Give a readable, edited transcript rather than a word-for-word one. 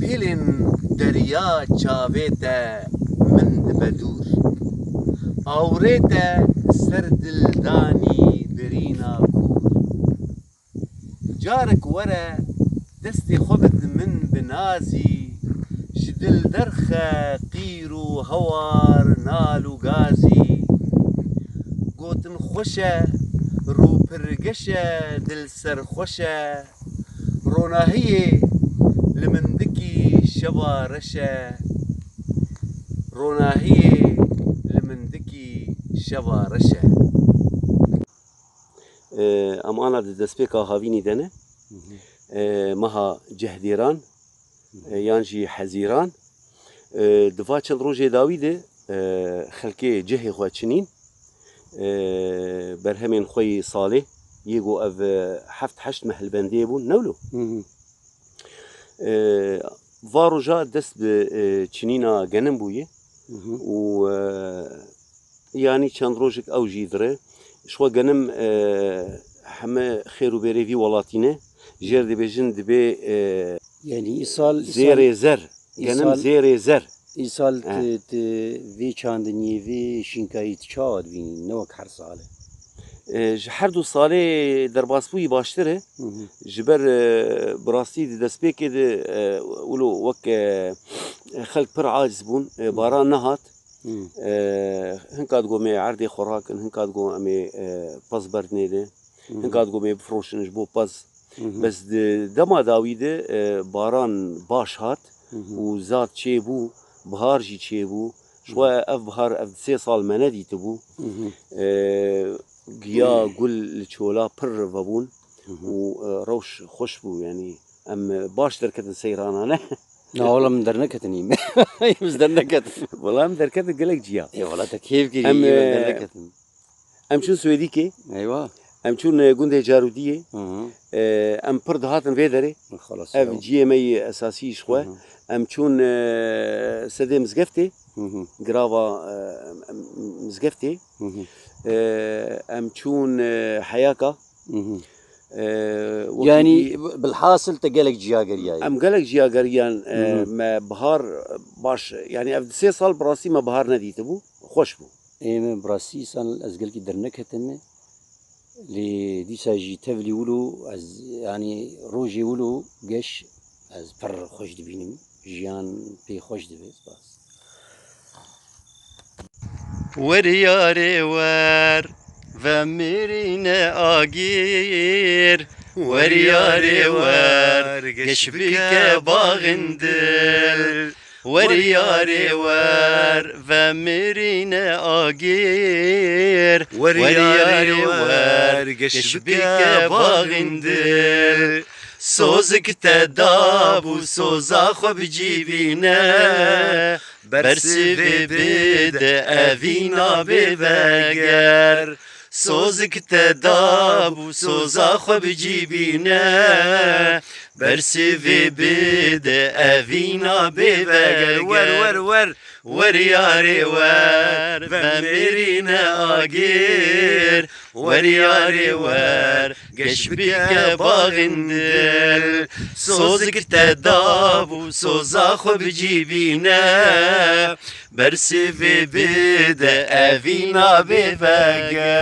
پیلین دریا چاویتا من بدور آوریتا سر دلدانی برینا کور جارك ورا دستي خبد من بنازي جدل درخة قيرو هوار نالو غازي قوتن خوشة رو برقشة دل سر خوشة روناهية لمندكي شبارشة روناهية لمندكي شبارشة ام انا دسبيكا هافيني دنا مها جهديران يانجي حزيران دفا چند روجه داويده خلكي جهي خواتشنين برهمين خوي صالح يجو اف حفت حشت محل بنديه بون نولو فارو جا دست بچنينا جنم بويه و يعني چند روجك او جيدره شو جنم همه خير وبري في ولاتينه جير دي بيجن دبي يعني إيصال زير زر جنم زير زر إيصال في چاندني في شينكايت چاد بين نوك هر ساله هر دو ساله در باسبوی باشتره جبر براستی دست پیک ده ولو وک خلق پر عاجز بون باران نهات هنکاد گومی عردی خوراکن هنکاد گومی پاس بردنه ده هنکاد گومی بفروشنش بو پاس بس دما داویده باران باش هات و زاد چه بو بهار جی چه بو شوية اف بهار اف 3 سال مندي تبو قيا قل لشولا بر فابون وروش خوش بو يعني ام باش دركت سيران انا لا والله من درنكتني مش درنكت والله من دركت قالك جيا اي والله كيف كي ام درنكت ام شو سويديكي ايوه ام شون قندي جاروديه ام برد هاتن فيدري خلاص اف جي مي اساسي شوي ام شون سدي مزقفتي قرابة مزقفتي ام شون حياكا يعني بالحاصل تقالك جياقريان ام قالك جياقريان ما بهار باش يعني اف 3 سال براسي ما بهار ندي تبو خوش بو اي براسي سان ازقل كي درنكتن لي ديسا جي تفلي ولو از يعني روجي ولو قش از بر خوش دبينم جيان بي خوش دبي بس ورياري ور ومرين آگیر ورياري ور قشبك باغندل ورياري ور ومرين آگیر ورياري ور قشبك باغندل سوزك تدابو سوزا خوب جيبينه برسي ببد أفينا ببقر سوزك تدابو سوزا خوب جيبينه برسي ببد أفينا ببقر ور ور ور ورياري ور فمرينا آگیر ورياري ور قشبك باغندل سوزك تدابو سوزا خوب جيبينه برسي في بدا أفينا بفقر